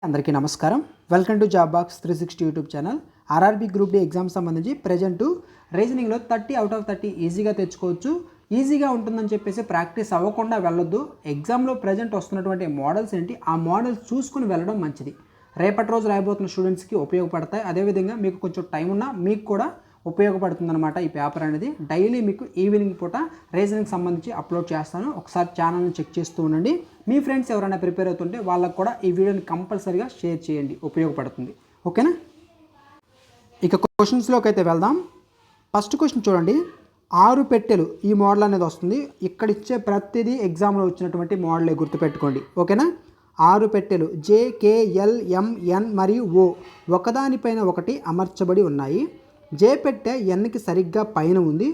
అందరికీ నమస్కారం. Welcome to job box 360 YouTube channel. RRB group D exam సంబంధించి present రీజనింగ్లో 30 అవుట్ ఆఫ్ 30 ఈజీగా తెచ్చుకోవచ్చు. ఈజీగా ఉంటుందని చెప్పేసి ప్రాక్టీస్ అవ్వకుండా వెళ్ళొద్దు. ఎగ్జామ్లో ప్రజెంట్ వస్తున్నటువంటి మోడల్స్ ఏంటి, ఆ మోడల్స్ చూసుకుని వెళ్ళడం మంచిది. రేపటి రోజు రాయబోతున్న స్టూడెంట్స్కి ఉపయోగపడతాయి. అదేవిధంగా మీకు కొంచెం టైం ఉన్నా మీకు కూడా ఉపయోగపడుతుందన్నమాట. ఈ పేపర్ అనేది డైలీ మీకు ఈవినింగ్ పూట రీజనింగ్ సంబంధించి అప్లోడ్ చేస్తాను. ఒకసారి ఛానల్ని చెక్ చేస్తూ ఉండండి. మీ ఫ్రెండ్స్ ఎవరైనా ప్రిపేర్ అవుతుంటే వాళ్ళకు కూడా ఈ వీడియోని కంపల్సరీగా షేర్ చేయండి, ఉపయోగపడుతుంది. ఓకేనా? ఇక క్వశ్చన్స్లోకి అయితే వెళ్దాం. ఫస్ట్ క్వశ్చన్ చూడండి. 6 పెట్టెలు ఈ మోడల్ అనేది వస్తుంది. ఇక్కడ ఇచ్చే ప్రతిదీ ఎగ్జామ్లో వచ్చినటువంటి మోడలే, గుర్తుపెట్టుకోండి. ఓకేనా? 6 పెట్టెలు JKL MN మరియు O ఒకదానిపైన ఒకటి అమర్చబడి ఉన్నాయి. జే పెట్టె ఎన్కి సరిగ్గా పైన ఉంది.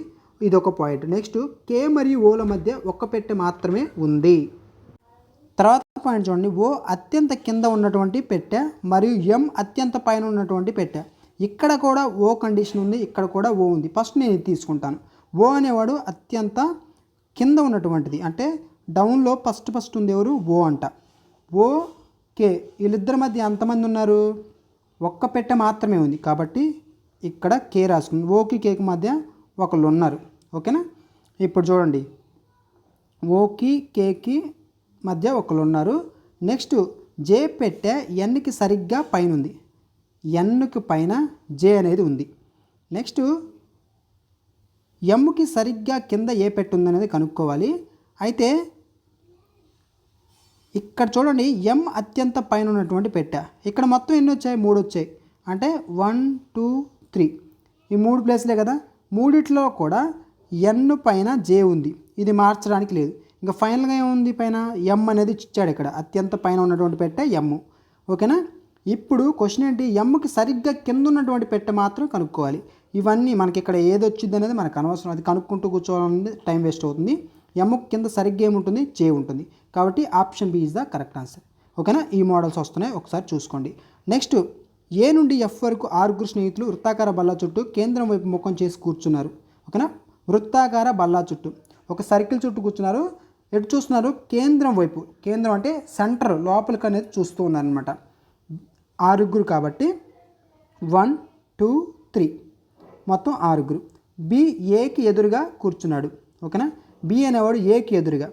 ఇది ఒక పాయింట్. నెక్స్ట్ కే మరియు ఓల మధ్య ఒక్క పెట్టె మాత్రమే ఉంది. తర్వాత పాయింట్ చూడండి. ఓ అత్యంత కింద ఉన్నటువంటి పెట్టె మరియు ఎం అత్యంత పైన ఉన్నటువంటి పెట్టె. ఇక్కడ కూడా ఓ కండిషన్ ఉంది, ఇక్కడ కూడా ఓ ఉంది. ఫస్ట్ నేను ఇది తీసుకుంటాను. ఓ అనేవాడు అత్యంత కింద ఉన్నటువంటిది, అంటే డౌన్లో ఫస్ట్ ఉంది ఎవరు? ఓ అంట. ఓ కే వీళ్ళిద్దరి మధ్య ఎంతమంది ఉన్నారు? ఒక్క పెట్టె మాత్రమే ఉంది కాబట్టి ఇక్కడ కే రాసుకుంది. ఓకి కేకి మధ్య ఒకళ్ళు ఉన్నారు. ఓకేనా? ఇప్పుడు చూడండి, ఓకి కేకి మధ్య ఒకళ్ళు ఉన్నారు. నెక్స్ట్ జే పెట్టె ఎన్కి సరిగ్గా పైన ఉంది. ఎన్కి పైన జే అనేది ఉంది. నెక్స్ట్ ఎమ్కి సరిగ్గా కింద ఏ పెట్టె ఉందనేది కనుక్కోవాలి. అయితే ఇక్కడ చూడండి, ఎం అత్యంత పైన ఉన్నటువంటి పెట్టె. ఇక్కడ మొత్తం ఎన్ని వచ్చాయి? 3 వచ్చాయి. అంటే 1 2 3 ఈ 3 ప్లేస్లే కదా. మూడిట్లో కూడా ఎన్ పైన జే ఉంది, ఇది మార్చడానికి లేదు. ఇంకా ఫైనల్గా ఏముంది? పైన ఎం అనేది ఇచ్చాడు. ఇక్కడ అత్యంత పైన ఉన్నటువంటి పెట్టె ఎమ్. ఓకేనా? ఇప్పుడు క్వశ్చన్ ఏంటి? ఎమ్కి సరిగ్గా కింద ఉన్నటువంటి పెట్టె మాత్రం కనుక్కోవాలి. ఇవన్నీ మనకి ఇక్కడ ఏది వచ్చింది అనేది మనకు అనవసరం. అది కనుక్కుంటూ కూర్చోవాలనేది టైం వేస్ట్ అవుతుంది. ఎమ్కి కింద సరిగ్గా ఏముంటుంది? జే ఉంటుంది. కాబట్టి option B is the correct answer. ఓకేనా? ఈ మోడల్స్ వస్తున్నాయి, ఒకసారి చూసుకోండి. నెక్స్ట్ ఏ నుండి ఎఫ్ వరకు 6 స్నేహితులు వృత్తాకార బల్ల చుట్టూ కేంద్రం వైపు ముఖం చేసి కూర్చున్నారు. ఓకేనా? వృత్తాకార బల్ల చుట్టూ ఒక సర్కిల్ చుట్టూ కూర్చున్నారు. ఎటు చూస్తున్నారు? కేంద్రం వైపు. కేంద్రం అంటే సెంటర్ లోపలికి అనేది చూస్తూ ఉన్నారనమాట. 6 కాబట్టి 1 2 3 మొత్తం 6. బి ఏకి ఎదురుగా కూర్చున్నాడు. ఓకేనా? బి అనేవాడు ఏకి ఎదురుగా.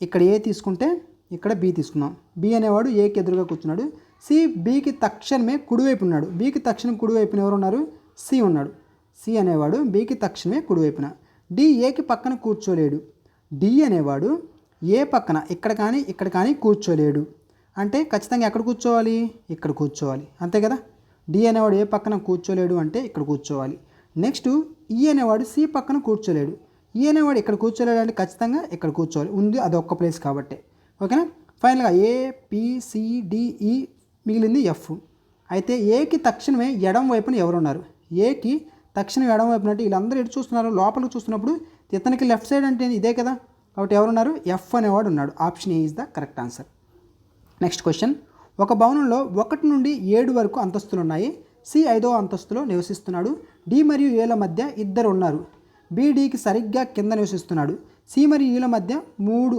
ఇక్కడ ఏ తీసుకుంటే ఇక్కడ బి తీసుకున్నాం. బి అనేవాడు ఏకి ఎదురుగా కూర్చున్నాడు. సి బికి తక్షణమే కుడివైపు ఉన్నాడు. బికి తక్షణం కుడివైపున ఎవరు ఉన్నారు? సి ఉన్నాడు. సి అనేవాడు బికి తక్షణమే కుడివైపున. డి ఏకి పక్కన కూర్చోలేడు. డి అనేవాడు ఏ పక్కన ఇక్కడ కానీ కూర్చోలేడు. అంటే ఖచ్చితంగా ఎక్కడ కూర్చోవాలి? ఇక్కడ కూర్చోవాలి. అంతే కదా. డి అనేవాడు ఏ పక్కన కూర్చోలేడు అంటే ఇక్కడ కూర్చోవాలి. నెక్స్ట్ ఈ అనేవాడు సి పక్కన కూర్చోలేడు. ఈ అనేవాడు ఇక్కడ కూర్చోలేడు అంటే ఖచ్చితంగా ఇక్కడ కూర్చోవాలి. ఉంది అది ఒక్క ప్లేస్ కాబట్టి. ఓకేనా? ఫైనల్గా ABCDE మిగిలింది ఎఫ్. అయితే ఏకి తక్షణమే ఎడం వైపున ఎవరున్నారు? ఏకి తక్షణం ఎడం వైపున అంటే వీళ్ళందరూ ఎటు చూస్తున్నారు? లోపలికి చూస్తున్నప్పుడు ఇతనికి లెఫ్ట్ సైడ్ అంటే ఇదే కదా. కాబట్టి ఎవరున్నారు? ఎఫ్ అనేవాడు ఉన్నాడు. Option A is the correct answer. Next question. ఒక భవనంలో 1 నుండి 7 వరకు అంతస్తులు ఉన్నాయి. సి 5వ అంతస్తులో నివసిస్తున్నాడు. డి మరియు ఏల మధ్య 2 ఉన్నారు. బిడికి సరిగ్గా కింద నివసిస్తున్నాడు. సి మరియు ఈల మధ్య 3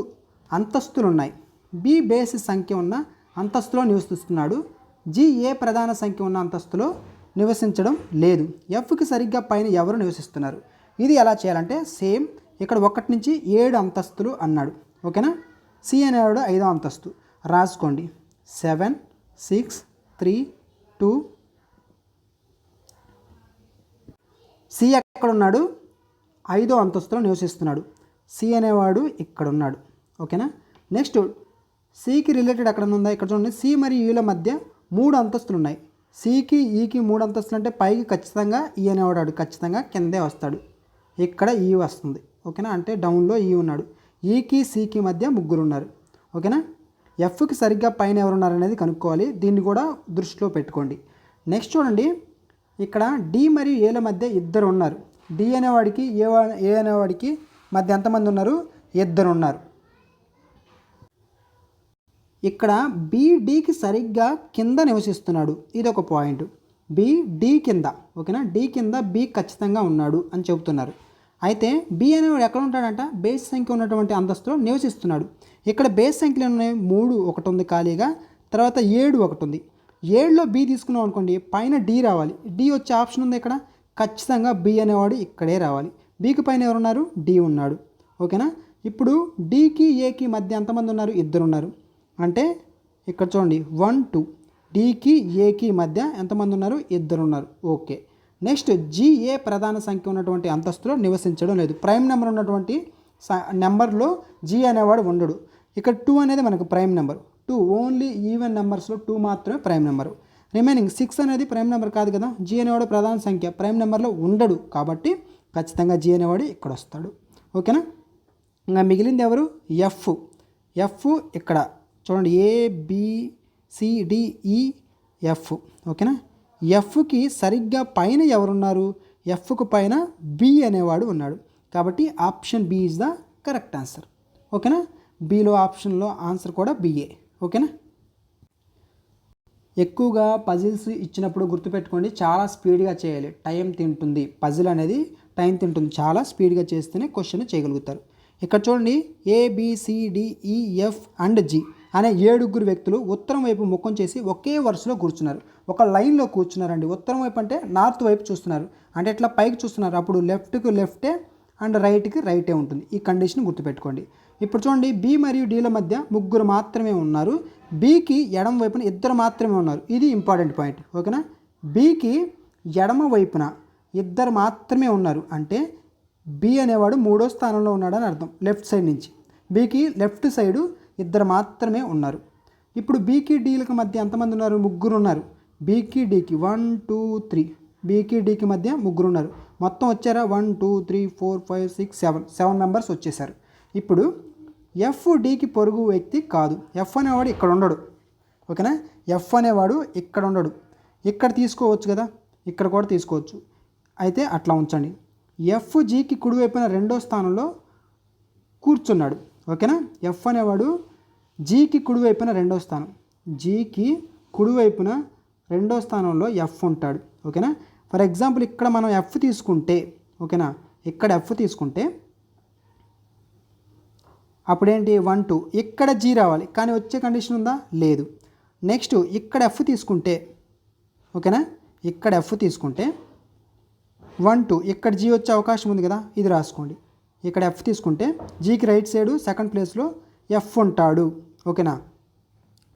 అంతస్తులు ఉన్నాయి. బి బేసి సంఖ్య ఉన్న అంతస్తులో నివసిస్తున్నాడు. జి ఏ ప్రధాన సంఖ్య ఉన్న అంతస్తులో నివసించడం లేదు. ఎఫ్కి సరిగ్గా పైన ఎవరు నివసిస్తున్నారు? ఇది ఎలా చేయాలంటే సేమ్ ఇక్కడ 1 నుంచి 7 అంతస్తులు అన్నాడు. ఓకేనా? సి అనేవాడు 5వ అంతస్తు రాసుకోండి. 7 6 3 2. సి ఎక్కడున్నాడు? 5వ అంతస్తులో నివసిస్తున్నాడు. సి అనేవాడు ఇక్కడ ఉన్నాడు. ఓకేనా? నెక్స్ట్ సికి రిలేటెడ్ ఎక్కడ ఉందా? ఇక్కడ చూడండి. సి మరియు ఈల మధ్య 3 అంతస్తులు ఉన్నాయి. సికి ఈకి 3 అంతస్తులు అంటే పైకి ఖచ్చితంగా ఈ అనేవాడు ఖచ్చితంగా కిందే వస్తాడు. ఇక్కడ ఈ వస్తుంది. ఓకేనా? అంటే డౌన్లో ఈ ఉన్నాడు. ఈకి సికి మధ్య 3 ఉన్నారు. ఓకేనా? ఎఫ్కి సరిగ్గా పైన ఎవరు ఉన్నారనేది కనుక్కోవాలి. దీన్ని కూడా దృష్టిలో పెట్టుకోండి. నెక్స్ట్ చూడండి, ఇక్కడ డి మరియు ఏల మధ్య 2 ఉన్నారు. డి అనేవాడికి ఏ అనేవాడికి మధ్య ఎంతమంది ఉన్నారు? 2 ఉన్నారు. ఇక్కడ బిడికి సరిగ్గా కింద నివసిస్తున్నాడు. ఇది ఒక పాయింట్. డి కింద. ఓకేనా? డి కింద బి ఖచ్చితంగా ఉన్నాడు అని చెబుతున్నారు. అయితే బి అనేవాడు ఎక్కడ ఉంటాడంట? బేస్ సంఖ్య ఉన్నటువంటి అంతస్తులో నివసిస్తున్నాడు. ఇక్కడ బేస్ సంఖ్యలు ఉన్నాయి 3, ఒకటి ఉంది ఖాళీగా. తర్వాత 7 ఒకటి ఉంది. 7లో బి తీసుకున్నాం అనుకోండి, పైన డి రావాలి. డి వచ్చే ఆప్షన్ ఉంది ఇక్కడ, ఖచ్చితంగా బి అనేవాడు ఇక్కడే రావాలి. బికి పైన ఎవరున్నారు? డి ఉన్నాడు. ఓకేనా. ఇప్పుడు డికి ఏకి మధ్య ఎంతమంది ఉన్నారు? 2 ఉన్నారు. అంటే ఇక్కడ చూడండి 1 2, డికి ఏకి మధ్య ఎంతమంది ఉన్నారు? 2 ఉన్నారు. ఓకే. నెక్స్ట్ జిఏ ప్రధాన సంఖ్య ఉన్నటువంటి అంతస్తులో నివసించడం లేదు. ప్రైమ్ నెంబర్ ఉన్నటువంటి నెంబర్లో జి అనేవాడు ఉండడు. ఇక్కడ 2 అనేది మనకు ప్రైమ్ నెంబర్. 2 ఓన్లీ ఈవెన్ నెంబర్స్లో 2 మాత్రమే ప్రైమ్ నెంబరు. రిమైనింగ్ 6 అనేది ప్రైమ్ నెంబర్ కాదు కదా. జి అనేవాడు ప్రధాన సంఖ్య, ప్రైమ్ నెంబర్లో ఉండడు కాబట్టి ఖచ్చితంగా జి అనేవాడు ఇక్కడ వస్తాడు. ఓకేనా. ఇంకా మిగిలింది ఎవరు? ఎఫ్. ఎఫ్ ఇక్కడ చూడండి, ABCDE ఎఫ్. ఓకేనా. ఎఫ్కి సరిగ్గా పైన ఎవరున్నారు? ఎఫ్కు పైన బి అనేవాడు ఉన్నాడు. కాబట్టి option B is the correct answer. ఓకేనా. బిలో ఆప్షన్లో ఆన్సర్ కూడా బిఏ. ఓకేనా. ఎక్కువగా పజిల్స్ ఇచ్చినప్పుడు గుర్తుపెట్టుకోండి, చాలా స్పీడ్గా చేయాలి. టైం తింటుంది, పజిల్ అనేది టైం తింటుంది. చాలా స్పీడ్గా చేస్తేనే క్వశ్చన్ చేయగలుగుతారు. ఇక్కడ చూడండి, ABCDEF అండ్ G అనే 7 వ్యక్తులు ఉత్తరం వైపు ముఖం చేసి ఒకే వరుసలో కూర్చున్నారు. ఒక లైన్లో కూర్చున్నారండి. ఉత్తరం వైపు అంటే నార్త్ వైపు చూస్తున్నారు, అంటే ఇట్లా పైకి చూస్తున్నారు. అప్పుడు లెఫ్ట్కి లెఫ్టే అండ్ రైట్కి రైటే ఉంటుంది. ఈ కండిషన్ గుర్తుపెట్టుకోండి. ఇప్పుడు చూడండి, బి మరియు డీల మధ్య 3 మాత్రమే ఉన్నారు. బికి ఎడమ వైపున 2 మాత్రమే ఉన్నారు. ఇది ఇంపార్టెంట్ పాయింట్. ఓకేనా. బికి ఎడమ వైపున 2 మాత్రమే ఉన్నారు అంటే బి అనేవాడు 3వ స్థానంలో ఉన్నాడని అర్థం. లెఫ్ట్ సైడ్ నుంచి బికి లెఫ్ట్ సైడు 2 మాత్రమే ఉన్నారు. ఇప్పుడు బీకి డీలకు మధ్య ఎంతమంది ఉన్నారు? 3 ఉన్నారు. బీకి డీకి 1 2 3, బీకి డీకి మధ్య 3 ఉన్నారు. మొత్తం వచ్చారా? 1 2 3 4 5 6 7 మెంబర్స్ వచ్చేసారు. ఇప్పుడు ఎఫ్ డీకి పొరుగు వ్యక్తి కాదు. ఎఫ్ అనేవాడు ఇక్కడ ఉండడు. ఓకేనా. ఎఫ్ అనేవాడు ఇక్కడ ఉండడు. ఇక్కడ తీసుకోవచ్చు కదా, ఇక్కడ కూడా తీసుకోవచ్చు. అయితే అట్లా ఉంచండి. ఎఫ్ జీకి కుడివైపున 2వ స్థానంలో కూర్చున్నాడు. ఓకేనా. ఎఫ్ అనేవాడు జీకి కుడివైపున 2వ స్థానం, జీకి కుడివైపున 2వ స్థానంలో ఎఫ్ ఉంటాడు. ఓకేనా. ఫర్ ఎగ్జాంపుల్ ఇక్కడ మనం ఎఫ్ తీసుకుంటే, ఓకేనా, ఇక్కడ ఎఫ్ తీసుకుంటే అప్పుడేంటి 1 2, ఇక్కడ జీ రావాలి, కానీ వచ్చే కండిషన్ ఉందా? లేదు. నెక్స్ట్ ఇక్కడ ఎఫ్ తీసుకుంటే, ఓకేనా, ఇక్కడ ఎఫ్ తీసుకుంటే 1 2, ఇక్కడ జీ వచ్చే అవకాశం ఉంది కదా, ఇది రాసుకోండి. ఇక్కడ ఎఫ్ తీసుకుంటే జీకి రైట్ సైడు సెకండ్ ప్లేస్లో ఎఫ్ ఉంటాడు. ఓకేనా.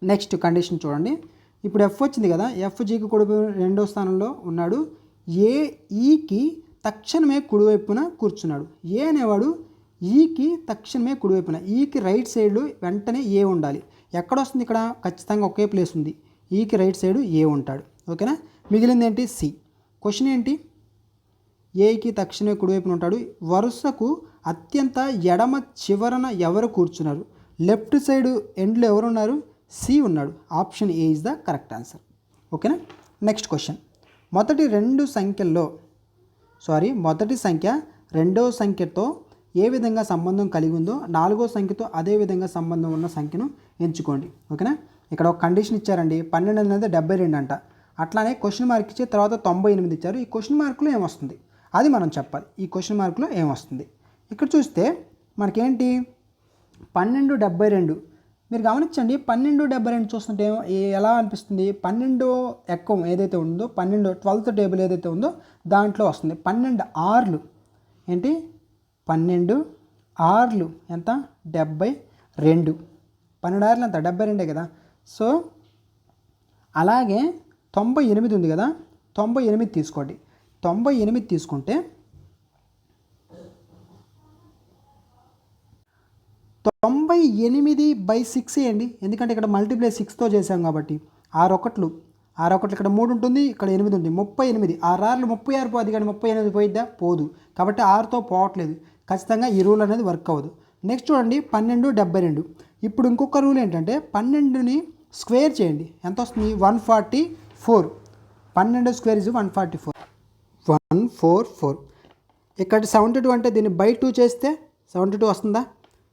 నెక్స్ట్ కండిషన్ చూడండి. ఇప్పుడు ఎఫ్ వచ్చింది కదా, ఎఫ్ జీకి కుడివైపు 2వ స్థానంలో ఉన్నాడు. ఏ ఈకి తక్షణమే కుడివైపున కూర్చున్నాడు. ఏ అనేవాడు ఈకి తక్షణమే కుడివైపున, ఈకి రైట్ సైడ్ వెంటనే ఏ ఉండాలి. ఎక్కడ వస్తుంది? ఇక్కడ ఖచ్చితంగా ఒకే ప్లేస్ ఉంది. ఈకి రైట్ సైడ్ ఏ ఉంటాడు. ఓకేనా. మిగిలింది ఏంటి? సి. క్వశ్చన్ ఏంటి? ఏకి తక్షణమే కుడివైపున ఉంటాడు. వరుసకు అత్యంత ఎడమ చివరన ఎవరు కూర్చున్నారు? లెఫ్ట్ సైడ్ ఎండ్లో ఎవరున్నారు? సి ఉన్నాడు. Option A is the correct answer. ఓకేనా. Next question. మొదటి సంఖ్య 2వ సంఖ్యతో ఏ విధంగా సంబంధం కలిగి ఉందో 4వ సంఖ్యతో అదే విధంగా సంబంధం ఉన్న సంఖ్యను ఎంచుకోండి. ఓకేనా. ఇక్కడ ఒక కండిషన్ ఇచ్చారండి, 12 అనేది 72 అంట. అట్లానే క్వశ్చన్ మార్క్ ఇచ్చి తర్వాత 98 ఇచ్చారు. ఈ క్వశ్చన్ మార్కులో ఏమొస్తుంది అది మనం చెప్పాలి. ఈ క్వశ్చన్ మార్కులో ఏమొస్తుంది? ఇక్కడ చూస్తే మనకేంటి 12 72. మీరు గమనించండి, 12 72 చూస్తుంటే ఎలా అనిపిస్తుంది? 12 ఎక్కం ఏదైతే ఉందో 12th టేబుల్ ఏదైతే ఉందో దాంట్లో వస్తుంది. 12 ఆర్లు ఏంటి? 12 ఆర్లు ఎంత? 72. 12 ఆర్లు ఎంత? 72 కదా. సో అలాగే 98 ఉంది కదా, 98 తీసుకోండి. 98 తీసుకుంటే 98/6 వేయండి. ఎందుకంటే ఇక్కడ మల్టిప్లై 6తో చేసాం కాబట్టి. 6 ఒకట్లు ఇక్కడ 3 ఉంటుంది, ఇక్కడ 8 ఉంది. 38. 6 ఆర్లు 36 పోదు కానీ 38 పోయిద్దా? పోదు. కాబట్టి 6తో పోవట్లేదు. ఖచ్చితంగా ఈ రూల్ అనేది వర్క్ అవ్వదు. నెక్స్ట్ చూడండి 12 72. ఇప్పుడు ఇంకొక రూల్ ఏంటంటే 12ని స్క్వేర్ చేయండి. ఎంత వస్తుంది? 144. 12 స్క్వేర్ ఇస్ 144. 144. ఇక్కడ 72 అంటే దీన్ని బై 2 చేస్తే 72 వస్తుందా?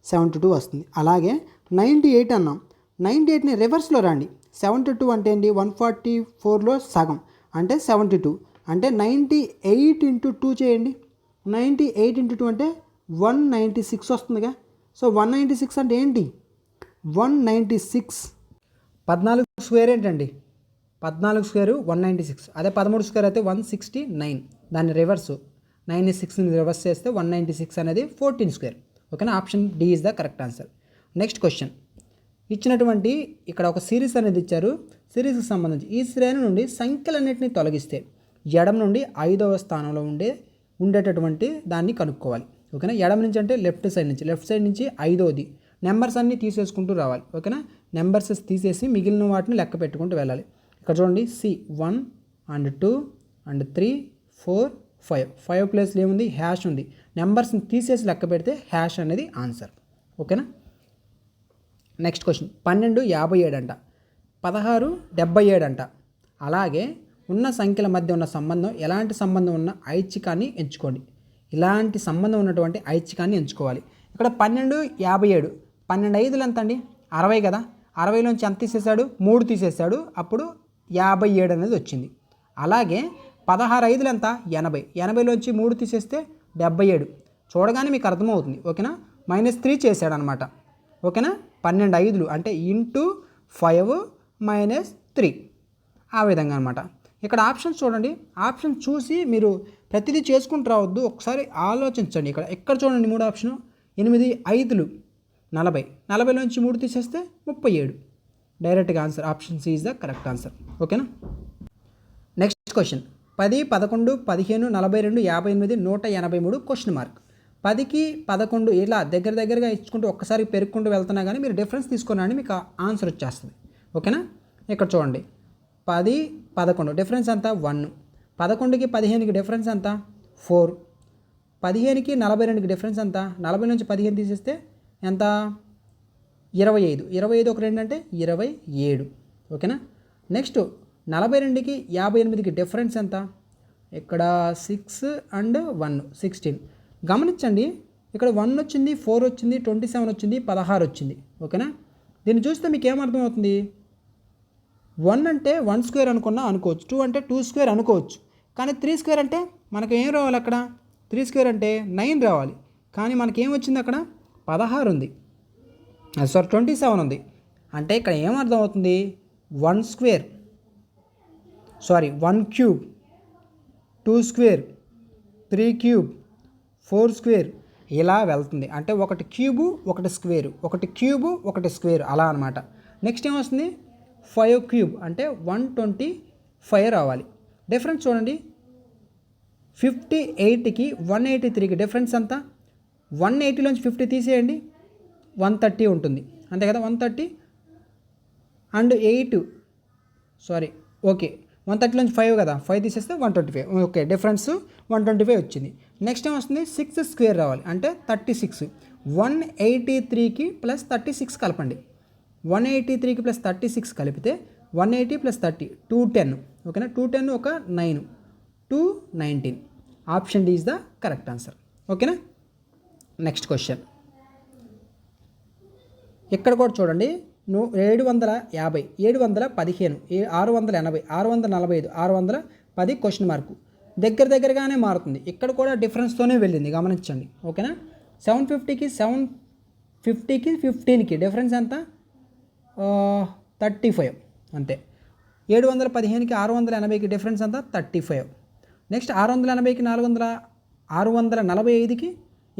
72 వస్తుంది. అలాగే 98 అన్నాం. 98ని రివర్స్లో రండి. 72 అంటే ఏంటి? 144లో సగం అంటే 72. అంటే 98 × 2 చేయండి. 98 × 2 అంటే 196 వస్తుందిగా. సో 196 అంటే ఏంటి? 196. 14 స్క్వేర్ ఏంటండి 14 స్క్వేర్ 196, అదే 13 స్క్వేర్ అయితే 169. దాన్ని రివర్స్ 96ని రివర్స్ చేస్తే 196 అనేది 14 స్క్వేర్. ఓకేనా, option D is the correct answer. Next question ఇచ్చినటువంటి ఇక్కడ ఒక సిరీస్ అనేది ఇచ్చారు. సిరీస్కి సంబంధించి ఈ శ్రేణి నుండి సంఖ్యలన్నింటినీ తొలగిస్తే ఎడమ నుండి 5వ స్థానంలో ఉండేటటువంటి దాన్ని కనుక్కోవాలి. ఓకేనా, ఎడమ నుంచి అంటే లెఫ్ట్ సైడ్ నుంచి 5వది నెంబర్స్ అన్నీ తీసేసుకుంటూ రావాలి. ఓకేనా, నెంబర్స్ తీసేసి మిగిలిన వాటిని లెక్క పెట్టుకుంటూ వెళ్ళాలి. ఇక్కడ చూడండి C1 and 2 and 3 4 5 ప్లేస్లో ఏముంది, హ్యాష్ ఉంది. నెంబర్స్ని తీసేసి లెక్క పెడితే హ్యాష్ అనేది ఆన్సర్. ఓకేనా, నెక్స్ట్ క్వశ్చన్ 12 57 అంట, 16 77 అంట. అలాగే ఉన్న సంఖ్యల మధ్య ఉన్న సంబంధం ఎలాంటి సంబంధం ఉన్న ఐచ్ఛికాన్ని ఎంచుకోండి. ఇలాంటి సంబంధం ఉన్నటువంటి ఐచ్ఛికాన్ని ఎంచుకోవాలి. ఇక్కడ 12 57, 12 5లు ఎంత అండి, 60 కదా. 60లోంచి ఎంత తీసేశాడు, 3 తీసేశాడు, అప్పుడు 57 అనేది వచ్చింది. అలాగే 16 5లు ఎంత, 80, 80లోంచి 3 తీసేస్తే 77. చూడగానే మీకు అర్థమవుతుంది. ఓకేనా, -3 చేశాడు అనమాట. ఓకేనా, 12 5లు అంటే ఇంటూ 5 -3 ఆ విధంగా అనమాట. ఇక్కడ ఆప్షన్స్ చూడండి, ఆప్షన్ చూసి మీరు ప్రతిదీ చేసుకుంటూ రావద్దు, ఒకసారి ఆలోచించండి. ఇక్కడ చూడండి 3 ఆప్షన్ 8 5లు 40, 40లోంచి 3 తీసేస్తే 37. డైరెక్ట్గా answer option C is the correct answer. ఓకేనా, నెక్స్ట్ క్వశ్చన్ 10 11 15 42 58 183 క్వశ్చన్ మార్క్. 10కి 11 ఇలా దగ్గరగా ఇచ్చుకుంటూ ఒక్కసారి పెరుక్కుంటూ వెళ్తున్నా కానీ మీరు డిఫరెన్స్ తీసుకున్నాండి, మీకు ఆన్సర్ వచ్చేస్తుంది. ఓకేనా, ఇక్కడ చూడండి 10 11 డిఫరెన్స్ ఎంత 1, 11కి 15కి డిఫరెన్స్ ఎంత 4, 15కి 42కి డిఫరెన్స్ ఎంత, 40 నుంచి 15 తీసేస్తే ఎంత 25, 25 ఒక 2 అంటే 27. ఓకేనా, నెక్స్ట్ 42కి 58కి డిఫరెన్స్ ఎంత, ఇక్కడ 6 and 1 16. గమనించండి, ఇక్కడ 1 వచ్చింది, 4 వచ్చింది, 27 వచ్చింది, 16 వచ్చింది. ఓకేనా, దీన్ని చూస్తే మీకు ఏమర్థమవుతుంది, 1 అంటే 1 స్క్వేర్ అనుకోవచ్చు, 2 అంటే 2 స్క్వేర్ అనుకోవచ్చు. కానీ 3 స్క్వేర్ అంటే మనకు ఏం రావాలి, అక్కడ 3 స్క్వేర్ అంటే 9 రావాలి. కానీ మనకేం వచ్చింది, అక్కడ 16 ఉంది, 27 ఉంది. అంటే ఇక్కడ ఏమర్థం అవుతుంది, 1 square 1 cube, 2 square, 3 cube, 4 square ఇలా వెళ్తుంది. అంటే ఒకటి క్యూబు ఒకటి స్క్వేరు, ఒకటి క్యూబు ఒకటి స్క్వేరు అలా అనమాట. నెక్స్ట్ ఏమొస్తుంది 5 క్యూబ్ అంటే 125 రావాలి. డిఫరెన్స్ చూడండి, 58కి 183కి డిఫరెన్స్ అంతా 180లోంచి 50 తీసేయండి 130 ఉంటుంది, అంతే కదా. 130 and 8 ఓకే 130లోంచి 5 కదా, 5 తీసేస్తే 125. ఓకే, డిఫరెన్స్ 125 వచ్చింది. నెక్స్ట్ ఏం వస్తుంది 6 స్క్వేర్ రావాలి అంటే 36. 183కి +36 కలపండి. 183కి +36 కలిపితే 180 + 30 210. ఓకేనా, 210 ఒక 9 219. Option D is the correct answer. ఓకేనా, నెక్స్ట్ క్వశ్చన్ ఇక్కడ కూడా చూడండి 750 715 680 645 610 క్వశ్చన్ మార్కు దగ్గరగానే మారుతుంది. ఇక్కడ కూడా డిఫరెన్స్తోనే వెళ్ళింది, గమనించండి. ఓకేనా, 750కి 15కి డిఫరెన్స్ ఎంత 35 అంతే. 715కి 680కి డిఫరెన్స్ ఎంత 35. నెక్స్ట్ 680కి 645కి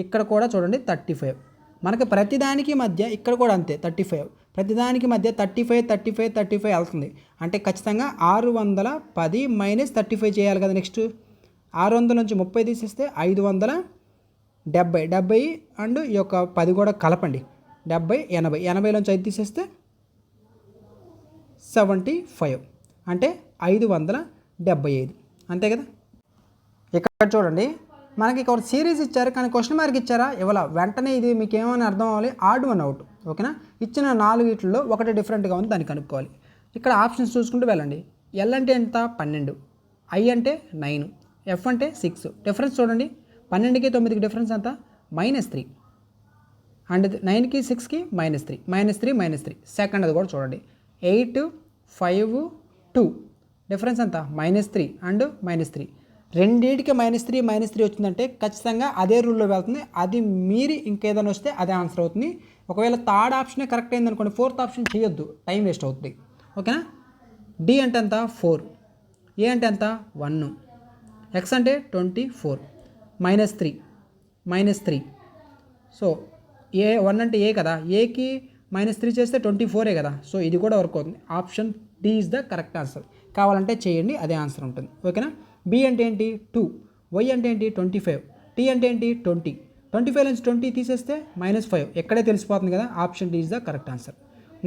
ఇక్కడ కూడా చూడండి 35. మనకు ప్రతిదానికి మధ్య ఇక్కడ కూడా అంతే 35. ప్రతిదానికి మధ్య 35 వెళ్తుంది. అంటే ఖచ్చితంగా 610 - 35 చేయాలి కదా. నెక్స్ట్ 600 నుంచి 30 తీసేస్తే 570 అండ్ ఈ యొక్క 10 కూడా కలపండి 70 80లోంచి 5 తీసేస్తే 75 అంటే 575 అంతే కదా. ఇక్కడ చూడండి మనకి ఒక సిరీస్ ఇచ్చారు కానీ క్వశ్చన్ మార్క్ ఇచ్చారా ఇవాళ వెంటనే ఇది మీకు ఏమైనా అర్థం అవ్వాలి, ఆడ్ వన్ అవుట్. ఓకేనా, ఇచ్చిన 4 వీటిల్లో ఒకటి డిఫరెంట్గా ఉంది, దాన్ని కనుక్కోవాలి. ఇక్కడ ఆప్షన్స్ చూసుకుంటూ వెళ్ళండి. ఎల్ అంటే ఎంత 12, ఐ అంటే 9, ఎఫ్ అంటే 6. డిఫరెన్స్ చూడండి 12కి 9కి డిఫరెన్స్ ఎంత -3 అండ్ 9కి 6కి -3 -3 సెకండ్ అది కూడా చూడండి 8 5 2 డిఫరెన్స్ ఎంత -3 అండ్ -3. రెండింటికి -3 వచ్చిందంటే ఖచ్చితంగా అదే రూల్లో వెళ్తుంది. అది మీరి ఇంకేదైనా వస్తే అదే ఆన్సర్ అవుతుంది. ఒకవేళ థర్డ్ ఆప్షనే కరెక్ట్ అయింది అనుకోండి, ఫోర్త్ ఆప్షన్ చేయొద్దు, టైం వేస్ట్ అవుతుంది. ఓకేనా. డి అంటే ఎంత 4, ఏ అంటే ఎంత 1, ఎక్స్ అంటే 24 -3 సో ఏ 1 అంటే ఏ కదా, ఏకి -3 చేస్తే 24 కదా, సో ఇది కూడా వర్క్ అవుతుంది. Option D is the correct answer. కావాలంటే చేయండి, అదే ఆన్సర్ ఉంటుంది. ఓకేనా. బి అంటే ఏంటి 2, వై అంటే ఏంటి 25, టీ అంటే ఏంటి 20, 25 నుంచి 20 తీసేస్తే -5, ఎక్కడే తెలిసిపోతుంది కదా. Option D is the correct answer.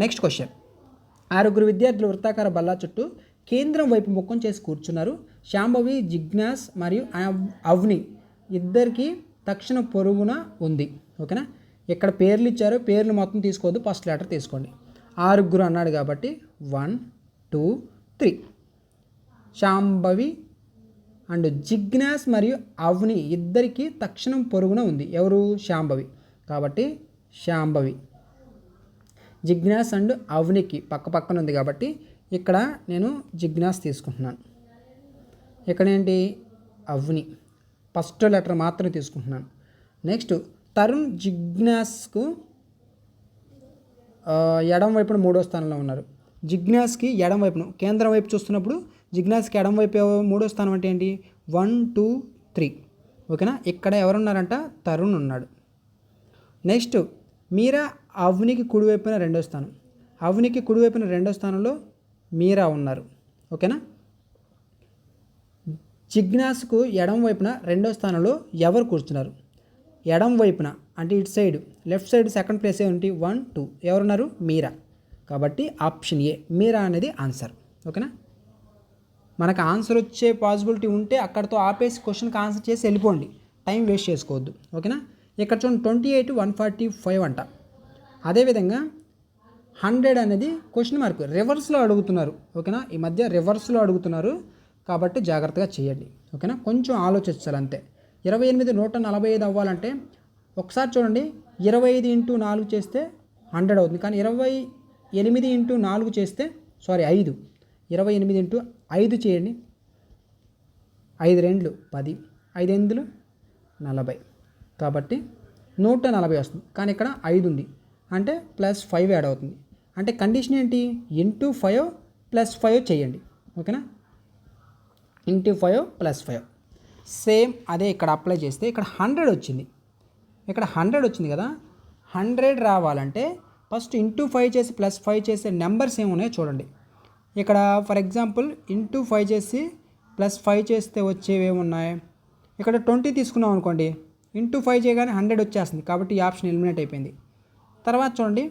Next question. 6 విద్యార్థులు వృత్తాకార బల్ల చుట్టూ కేంద్రం వైపు ముఖం చేసి కూర్చున్నారు. శాంభవి, జిజ్ఞాస్ మరియు అవ్ని ఇద్దరికి తక్షణ పొరుగున ఉంది. ఓకేనా. ఇక్కడ పేర్లు ఇచ్చారు, పేర్లు మొత్తం తీసుకోవద్దు, ఫస్ట్ లెటర్ తీసుకోండి. 6 అన్నాడు కాబట్టి 1 2 3. శాంభవి అండ్ జిజ్ఞాస్ మరియు అవ్ని ఇద్దరికి తక్షణం పొరుగున ఉంది. ఎవరు? శాంభవి. కాబట్టి శాంభవి. జిజ్ఞాస్ అండ్ అవ్నికి పక్క పక్కన ఉంది కాబట్టి ఇక్కడ నేను జిజ్ఞాస్ తీసుకుంటున్నాను. ఇక్కడ ఏంటి అవ్ని, ఫస్ట్ లెటర్ మాత్రమే తీసుకుంటున్నాను. నెక్స్ట్ తరుణ్ జిజ్ఞాస్కు ఎడం వైపున 3వ స్థానంలో ఉన్నారు. జిజ్ఞాస్కి ఎడం వైపున కేంద్రం వైపు చూస్తున్నప్పుడు జిజ్ఞాస్కి ఎడం వైపు 3వ స్థానం అంటే ఏంటి 1 2 3. ఓకేనా. ఇక్కడ ఎవరున్నారంట తరుణ్ ఉన్నాడు. నెక్స్ట్ మీరా అవ్నికి కుడివైపున 2వ స్థానం, అవ్నికి కుడివైపున 2వ స్థానంలో మీరా ఉన్నారు. ఓకేనా. జిజ్ఞాస్కు ఎడం వైపున 2వ స్థానంలో ఎవరు కూర్చున్నారు? ఎడం వైపున అంటే ఇటు side, left side second place ఏంటి 1 2, ఎవరున్నారు? మీరా. కాబట్టి ఆప్షన్ ఏ మీరా అనేది ఆన్సర్. ఓకేనా. మనకు ఆన్సర్ వచ్చే పాసిబిలిటీ ఉంటే అక్కడితో ఆపేసి క్వశ్చన్కి ఆన్సర్ చేసి వెళ్ళిపోండి, టైం వేస్ట్ చేసుకోవద్దు. ఓకేనా. ఇక్కడ చూడండి 28 145 అంట. అదేవిధంగా 100 అనేది క్వశ్చన్ మార్క్ రివర్స్లో అడుగుతున్నారు. ఓకేనా. ఈ మధ్య రివర్స్లో అడుగుతున్నారు కాబట్టి జాగ్రత్తగా చేయండి. ఓకేనా. కొంచెం ఆలోచించాలి అంతే. 28 145 అవ్వాలంటే ఒకసారి చూడండి, 25 × 4 చేస్తే 100 అవుతుంది. కానీ 28 × 4 చేస్తే 5, 28 × 5 చేయండి. 5 2 10, 5 8 40, కాబట్టి 140 వస్తుంది. కానీ ఇక్కడ 5 ఉంది అంటే +5 యాడ్ అవుతుంది. అంటే కండిషన్ ఏంటి × 5 +5 చేయండి. ఓకేనా. × 5 +5 సేమ్ అదే ఇక్కడ అప్లై చేస్తే ఇక్కడ 100 వచ్చింది. ఇక్కడ 100 వచ్చింది కదా. 100 రావాలంటే ఫస్ట్ × 5 చేసి +5 చేసే నెంబర్స్ ఏమున్నాయో చూడండి. ఇక్కడ ఫర్ ఎగ్జాంపుల్ × 5 చేసి +5 చేస్తే వచ్చేవి ఏమున్నాయి. ఇక్కడ 20 తీసుకున్నాం అనుకోండి, × 5 చేయగానే 100 వచ్చేస్తుంది. కాబట్టి ఈ ఆప్షన్ ఎలిమినేట్ అయిపోయింది. తర్వాత చూడండి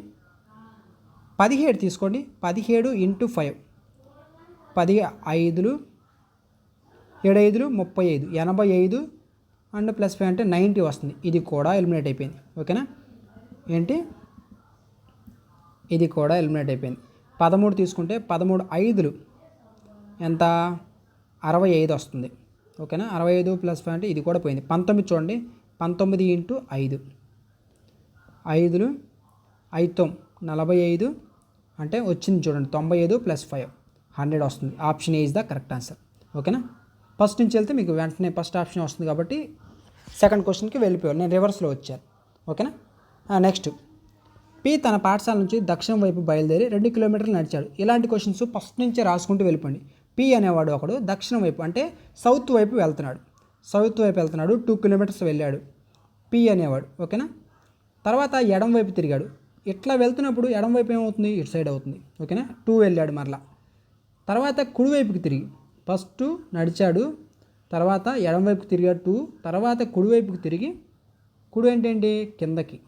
17 తీసుకోండి. 17 × 5, 10 5 7 5 35, 85 అండ్ +5 అంటే 90 వస్తుంది. ఇది కూడా ఎలిమినేట్ అయిపోయింది. ఓకేనా. ఏంటి ఇది కూడా ఎలిమినేట్ అయిపోయింది. 13 తీసుకుంటే 13 5 ఎంత 65 వస్తుంది. ఓకేనా. 65 +5 అంటే ఇది కూడా పోయింది. 19 చూడండి, 19 × 5, 5 5 45 అంటే వచ్చింది చూడండి 95 +5 100 వస్తుంది. Option A is the correct answer. ఓకేనా. ఫస్ట్ నుంచి వెళ్తే మీకు వెంటనే ఫస్ట్ ఆప్షన్ వస్తుంది కాబట్టి సెకండ్ క్వశ్చన్కి వెళ్ళిపోయారు. నేను రివర్స్లో వచ్చాను. ఓకేనా. నెక్స్ట్ పి తన పాఠశాల నుంచి దక్షిణం వైపు బయలుదేరి 2 కిలోమీటర్లు నడిచాడు. ఇలాంటి క్వశ్చన్స్ ఫస్ట్ నుంచే రాసుకుంటూ వెళ్ళిపోండి. పి అనేవాడు ఒకడు దక్షిణం వైపు అంటే సౌత్ వైపు వెళ్తున్నాడు. 2 కిలోమీటర్స్ వెళ్ళాడు పి అనేవాడు. ఓకేనా. తర్వాత ఎడం వైపు తిరిగాడు. ఇట్లా వెళ్తున్నప్పుడు ఎడం వైపు ఏమవుతుంది, ఇటు సైడ్ అవుతుంది. ఓకేనా. 2 వెళ్ళాడు మరలా. తర్వాత కుడివైపుకి తిరిగి ఫస్ట్ నడిచాడు, తర్వాత ఎడం వైపుకి తిరిగాడు 2, తర్వాత కుడివైపుకి తిరిగి కుడి ఏంటండి కిందకి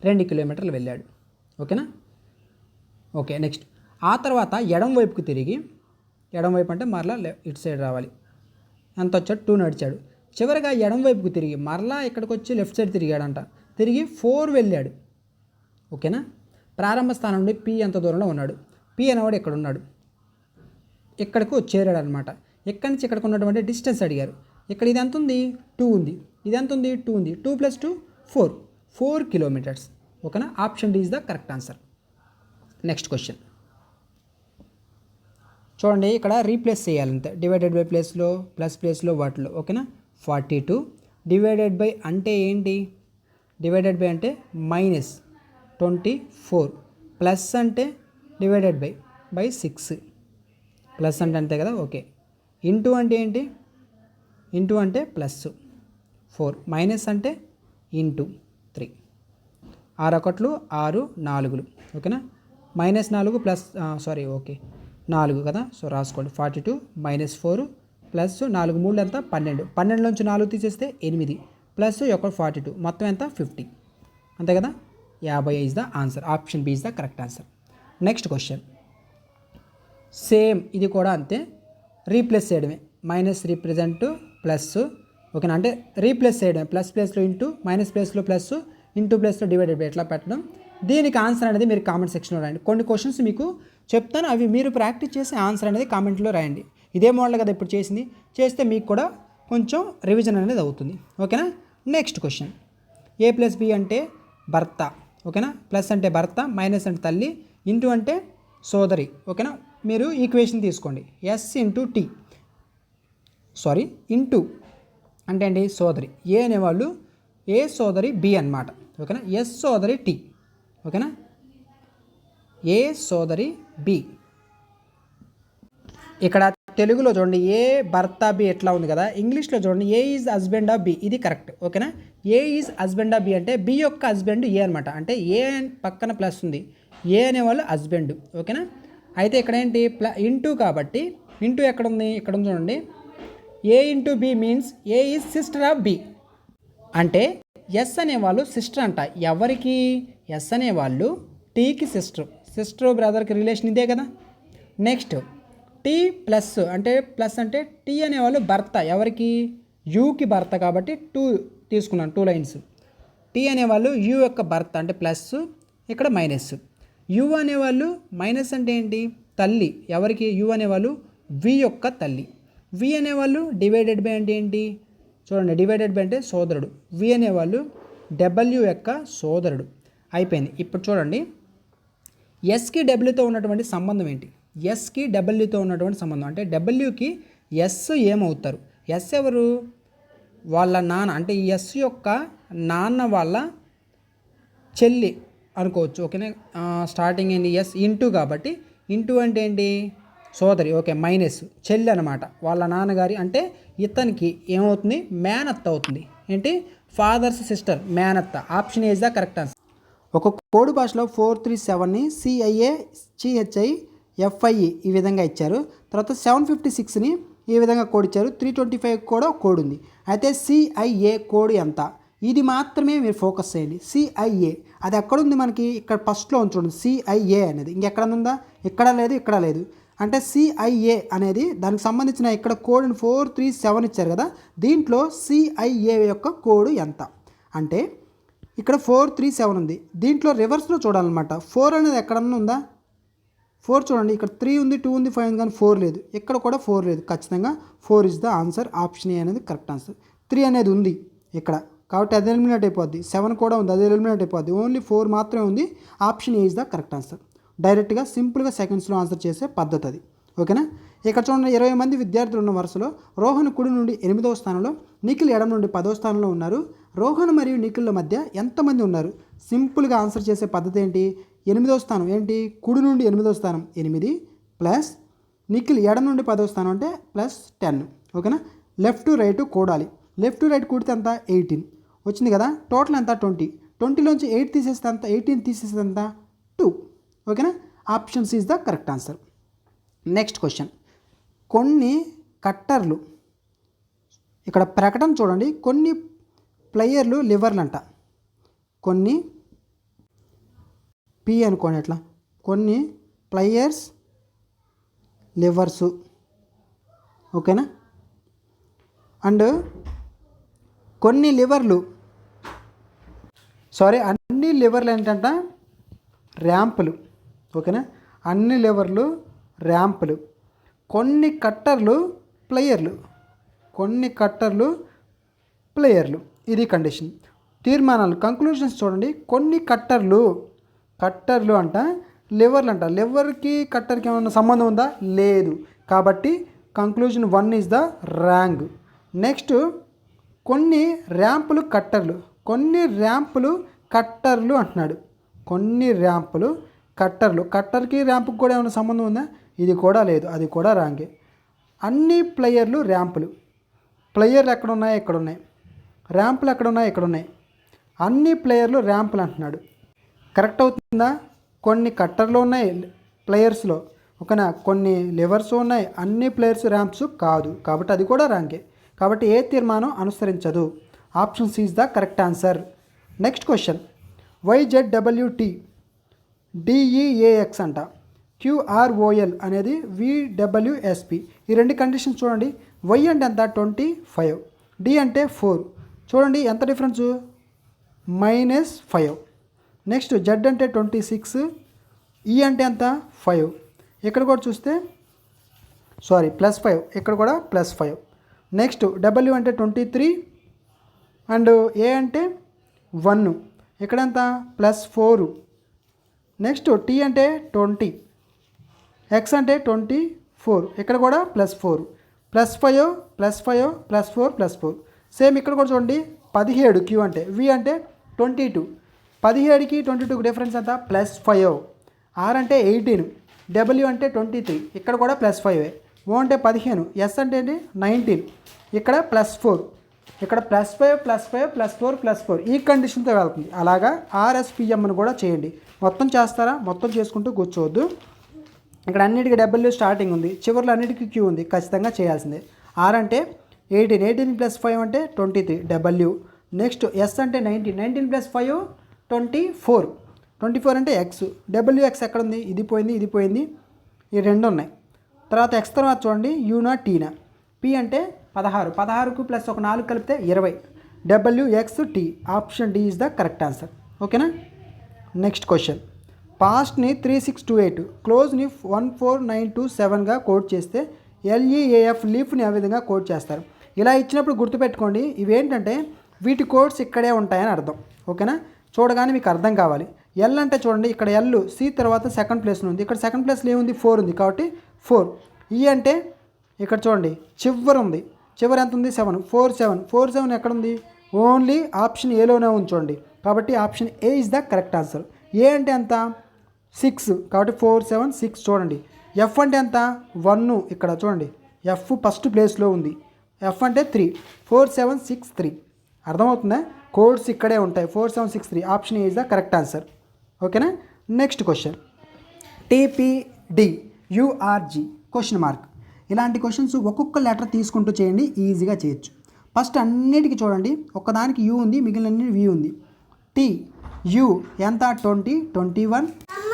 2 కిలోమీటర్లు వెళ్ళాడు. ఓకేనా. ఓకే. నెక్స్ట్ ఆ తర్వాత ఎడం వైపుకి తిరిగి, ఎడం వైపు అంటే మరలా ఇటు సైడ్ రావాలి. ఎంత వచ్చాడు 2 నడిచాడు. చివరిగా ఎడం వైపుకి తిరిగి మరలా ఇక్కడికి వచ్చి లెఫ్ట్ సైడ్ తిరిగాడంట. తిరిగి 4 వెళ్ళాడు. ఓకేనా. ప్రారంభ స్థానం నుండి పి ఎంత దూరంలో ఉన్నాడు. పి అనేవాడు ఇక్కడ ఉన్నాడు, ఇక్కడికి చేరాడు అనమాట. ఇక్కడి నుంచి ఇక్కడికి ఉన్నటువంటి డిస్టెన్స్ అడిగారు. ఇక్కడ ఇది ఎంత ఉంది 2 ఉంది, ఇది ఎంత ఉంది 2 ఉంది. 2 + 2 4 కిలోమీటర్స్. ఓకేనా. Option D is the correct answer. Next question చూడండి, ఇక్కడ రీప్లేస్ చేయాలంతే. డివైడెడ్ బై ప్లేస్లో ప్లస్ ప్లేస్లో వాటిలో. ఓకేనా. 42 డివైడెడ్ బై అంటే ఏంటి, డివైడెడ్ బై అంటే -24, ప్లస్ అంటే డివైడెడ్ బై 6 ప్లస్ అంటే అంతే కదా, ఓకే. ఇంటూ అంటే ఏంటి, ఇంటూ అంటే ప్లస్ 4, మైనస్ అంటే ఇంటూ 3, 6 ఒకట్లు 6 4, ఓకేనా. -4 ప్లస్ ఓకే 4 కదా, సో రాసుకోండి. 42 -4 ప్లస్ 4 3 ఎంత 12, 12 నుంచి 4 తీసేస్తే 8 ప్లస్ ఒక 42 మొత్తం ఎంత 50, అంతే కదా. 50 is the answer. Option B is the correct answer. Next question same, ఇది కూడా అంతే, రీప్లేస్ చేయడమే. మైనస్ రీప్రజెంట్ ప్లస్, ఓకేనా. అంటే రీప్లేస్ చేయడమే, ప్లస్ ప్లేస్లో ఇంటూ, మైనస్ ప్లేస్లో ప్లస్, ఇంటూ ప్లేస్లో డివైడెడ్ బై ఎట్లా పెట్టడం. దీనికి ఆన్సర్ అనేది మీరు కామెంట్ సెక్షన్లో రాయండి. కొన్ని క్వశ్చన్స్ మీకు చెప్తాను, అవి మీరు ప్రాక్టీస్ చేసి ఆన్సర్ అనేది కామెంట్లో రాయండి. ఇదే మోడల్ కదా ఇప్పుడు చేసింది, చేస్తే మీకు కూడా కొంచెం రివిజన్ అనేది అవుతుంది, ఓకేనా. నెక్స్ట్ క్వశ్చన్, ఏ ప్లస్ బి అంటే భర్త, ఓకేనా. ప్లస్ అంటే భర్త, మైనస్ అంటే తల్లి, ఇంటూ అంటే సోదరి, ఓకేనా. మీరు ఈక్వేషన్ తీసుకోండి, ఎస్ ఇంటూ టీ, ఇంటూ అంటే అండి సోదరి, ఏ అనేవాళ్ళు ఏ సోదరి బి అన్నమాట, ఓకేనా. ఎస్ సోదరి టీ, ఓకేనా. ఏ సోదరి బి. ఇక్కడ తెలుగులో చూడండి ఏ భర్త బి ఎట్లా ఉంది కదా, ఇంగ్లీష్లో చూడండి ఏ ఈజ్ హస్బెండ్ ఆఫ్ బి, ఇది కరెక్ట్, ఓకేనా. ఏ ఈజ్ హస్బెండ్ ఆఫ్ బి అంటే బి యొక్క హస్బెండ్ ఏ అనమాట, అంటే ఏ పక్కన ప్లస్ ఉంది, ఏ అనేవాళ్ళు హస్బెండ్, ఓకేనా. అయితే ఇక్కడ ఏంటి ఇంటూ కాబట్టి, ఇంటూ ఎక్కడ ఉంది, ఇక్కడ ఉంది చూడండి. A into B means A is sister of B, అంటే ఎస్ అనేవాళ్ళు సిస్టర్ అంట, ఎవరికి, ఎస్ అనేవాళ్ళు టీకి సిస్టర్ బ్రదర్కి రిలేషన్ ఇదే కదా. నెక్స్ట్ టీ ప్లస్ అంటే టీ అనేవాళ్ళు భర్త, ఎవరికి యూకి భర్త, కాబట్టి 2 తీసుకున్నాను, 2 లైన్స్. టీ అనేవాళ్ళు యూ యొక్క భర్త అంటే ప్లస్, ఇక్కడ మైనస్. యు అనేవాళ్ళు మైనస్ అంటే ఏంటి, తల్లి, ఎవరికి యు అనేవాళ్ళు వి యొక్క తల్లి. వి అనేవాళ్ళు డివైడెడ్ బై అంటే ఏంటి, చూడండి డివైడెడ్ బై అంటే సోదరుడు, వి అనేవాళ్ళు డబ్ల్యూ యొక్క సోదరుడు. అయిపోయింది. ఇప్పుడు చూడండి ఎస్కి డబ్ల్యూతో ఉన్నటువంటి సంబంధం ఏంటి, ఎస్కి డబ్ల్యూతో ఉన్నటువంటి సంబంధం అంటే డబ్ల్యూకి ఎస్ ఏమవుతారు, ఎస్ ఎవరు, వాళ్ళ నాన్న, అంటే ఎస్ యొక్క నాన్న వాళ్ళ చెల్లి అనుకోవచ్చు, ఓకేనా. స్టార్టింగ్ ఏంటి ఎస్ ఇంటూ కాబట్టి, ఇంటూ అంటే ఏంటి సోదరి, ఓకే, మైనస్ చెల్లి అనమాట, వాళ్ళ నాన్నగారి, అంటే ఇతనికి ఏమవుతుంది మేనత్త అవుతుంది, ఏంటి ఫాదర్స్ సిస్టర్ మేనత్త. Option is the correct answer. ఒక కోడ్ భాషలో 437ని సిఐఏ సిహెచ్ఐ ఎఫ్ఐఈ ఈ విధంగా ఇచ్చారు. తర్వాత 756ని ఈ విధంగా కోడ్ ఇచ్చారు. 325 కూడా కోడ్ ఉంది. అయితే సిఐఏ కోడ్ ఎంత, ఇది మాత్రమే మీరు ఫోకస్ చేయండి. సిఐఏ అది ఎక్కడుంది మనకి, ఇక్కడ ఫస్ట్లో ఉంచండి సిఐఏ అనేది, ఇంకెక్కడ ఉందా, ఇక్కడ లేదు, ఇక్కడ లేదు. అంటే సిఐఏ అనేది దానికి సంబంధించిన ఇక్కడ కోడ్ 437 ఇచ్చారు కదా, దీంట్లో సిఐఏ యొక్క కోడ్ ఎంత అంటే ఇక్కడ 437 ఉంది, దీంట్లో రివర్స్లో చూడాలన్నమాట. 4 అనేది ఎక్కడన్నా ఉందా, 4 చూడండి, ఇక్కడ 3 ఉంది, 2 ఉంది, 5 ఉంది, కానీ 4 లేదు, ఇక్కడ కూడా 4 లేదు. ఖచ్చితంగా 4 is the answer. Option A అనేది కరెక్ట్ ఆన్సర్. 3 అనేది ఉంది ఇక్కడ, కాబట్టి అది ఎలిమినేట్ అయిపోద్ది. 7 కూడా ఉంది, అది ఎలిమినేట్ అయిపోద్ది. ఓన్లీ 4 మాత్రమే ఉంది. Option A is the correct answer. డైరెక్ట్గా సింపుల్గా సెకండ్స్లో ఆన్సర్ చేసే పద్ధతి అది, ఓకేనా. ఇక్కడ చూడండి 20 మంది విద్యార్థులు ఉన్న వరుసలో రోహన్ కుడి నుండి 8వ స్థానంలో, నిఖిల్ ఎడమ నుండి 10వ స్థానంలో ఉన్నారు. రోహన్ మరియు నిఖిల్ల మధ్య ఎంతమంది ఉన్నారు. సింపుల్గా ఆన్సర్ చేసే పద్ధతి ఏంటి, 8వ స్థానం ఏంటి, కుడి నుండి 8వ స్థానం 8 ప్లస్ నిఖిల్ ఎడమ నుండి 10వ స్థానం అంటే ప్లస్ 10, ఓకేనా. లెఫ్ట్ టు రైట్ కూడాలి, లెఫ్ట్ టు రైట్ కూడితే ఎంత 18 వచ్చింది కదా. టోటల్ ఎంత 20, 20లోంచి 8 తీసేస్తే ఎంత 18 తీసేస్తే ఎంత 2, ఓకేనా. Option C is the correct answer. Next question, కొన్ని కట్టర్లు, ఇక్కడ ప్రకటన చూడండి, కొన్ని ప్లేయర్లు లివర్లు అంట, కొన్ని పి అనుకోండి, ఎట్లా కొన్ని ప్లేయర్స్ లివర్సు, ఓకేనా. అండ్ కొన్ని లివర్లు, అన్ని లివర్లు ఏంటంట ర్యాంపులు, ఓకేనా. అన్ని లివర్లు ర్యాంపులు. కొన్ని కట్టర్లు ప్లేయర్లు, కొన్ని కట్టర్లు ప్లేయర్లు, ఇది కండిషన్. తీర్మానాలు కంక్లూషన్స్ చూడండి, కొన్ని కట్టర్లు అంట లివర్లు అంట, లివర్కి కట్టర్కి ఏమైనా సంబంధం ఉందా, లేదు, కాబట్టి conclusion 1 is the wrong. Next కొన్ని ర్యాంపులు కట్టర్లు, కొన్ని ర్యాంపులు కట్టర్లు అంటున్నాడు, కొన్ని ర్యాంపులు కట్టర్లు, కట్టర్కి ర్యాంపుకి కూడా ఏమైనా సంబంధం ఉందా, ఇది కూడా లేదు, అది కూడా రాంగే. అన్ని ప్లేయర్లు ర్యాంపులు. ప్లేయర్లు ఎక్కడ ఉన్నాయి, ఇక్కడ ఉన్నాయి. ర్యాంపులు ఎక్కడ ఉన్నాయి, ఇక్కడ ఉన్నాయి. అన్ని ప్లేయర్లు ర్యాంపులు అంటున్నాడు. కరెక్ట్ అవుతుందా? కొన్ని కట్టర్లు ఉన్నాయి ప్లేయర్స్లో, ఓకేనా, కొన్ని లివర్స్ ఉన్నాయి. అన్ని ప్లేయర్స్ ర్యాంప్స్ కాదు, కాబట్టి అది కూడా రాంగే. కాబట్టి ఏ తీర్మానం అనుసరించదు. Option C is the correct answer. Next question, YZWT DEAX అంట, QROL అనేది VWSP. ఈ రెండు కండిషన్స్ చూడండి. Y అంటే ఎంత, 25. D అంటే 4. చూడండి ఎంత డిఫరెన్స్, -5. నెక్స్ట్ Z అంటే 26, E అంటే ఎంత, 5. ఇక్కడ కూడా చూస్తే +5, ఇక్కడ కూడా +5. నెక్స్ట్ W అంటే 23 అండ్ A అంటే 1, ఇక్కడ ఎంత +4. నెక్స్ట్ T అంటే 20, X అంటే 24, ఇక్కడ కూడా +4. +5 +5 +4 +4. సేమ్ ఇక్కడ కూడా చూడండి 17 Q అంటే, V అంటే 22. 17కి 22కి డిఫరెన్స్ ఎంత, +5. R అంటే 18, W అంటే 23, ఇక్కడ కూడా +5. O అంటే 15, S అంటే 19, ఇక్కడ +4. ఇక్కడ +5 +5 +4 +4 ఈ కండిషన్తో వెళ్తుంది. అలాగా RSPMను కూడా చేయండి. మొత్తం చేస్తారా, మొత్తం చేసుకుంటూ కూర్చోవద్దు. ఇక్కడ అన్నిటికీ W స్టార్టింగ్ ఉంది, చివరిలో అన్నిటికీ Q ఉంది, ఖచ్చితంగా చేయాల్సిందే. R అంటే 18 +5 అంటే 23 W. నెక్స్ట్ S అంటే 19 +5 24. 24 అంటే X. WX ఎక్కడ ఉంది, ఇది పోయింది, ఇది పోయింది, ఈ రెండు ఉన్నాయి. తర్వాత X తర్వాత చూడండి యూనా టీనా. P అంటే 16కు ప్లస్ ఒక 4 కలిపితే 20. WXT. Option D is the correct answer. ఓకేనా. నెక్స్ట్ క్వశ్చన్, పాస్ట్ని 3628, క్లోజ్ని 14927గా కోడ్ చేస్తే LEAF లీఫ్ని ఏ విధంగా కోడ్ చేస్తారు? ఇలా ఇచ్చినప్పుడు గుర్తుపెట్టుకోండి, ఇవేంటంటే వీటి కోడ్స్ ఇక్కడే ఉంటాయని అర్థం. ఓకేనా, చూడగానే మీకు అర్థం కావాలి. L అంటే చూడండి ఇక్కడ L C తర్వాత సెకండ్ ప్లేస్లో ఉంది, ఇక్కడ సెకండ్ ప్లేస్లో ఏముంది 4 ఉంది, కాబట్టి 4. E అంటే ఇక్కడ చూడండి చివరి ఉంది, చివరి ఎంత ఉంది 7, 47 ఎక్కడ ఉంది, ఓన్లీ ఆప్షన్ ఏలోనే ఉంది చూడండి, కాబట్టి option A is the correct answer. A అంటే ఎంత 6, కాబట్టి 4 7 6. చూడండి F అంటే ఎంత 1, ఇక్కడ చూడండి F ఫస్ట్ ప్లేస్లో ఉంది, F అంటే 3, 4 7 6 3. అర్థమవుతుందా? కోడ్స్ ఇక్కడే ఉంటాయి, 4 7 6 3. Option A is the correct answer. ఓకేనా. Next question, TPDURG question mark. ఇలాంటి క్వశ్చన్స్ ఒక్కొక్క లెటర్ తీసుకుంటూ చేయండి, ఈజీగా చేయొచ్చు. ఫస్ట్ అన్నిటికీ చూడండి, ఒక్కదానికి U ఉంది, మిగిలిన V ఉంది. T U ఎంత 20 21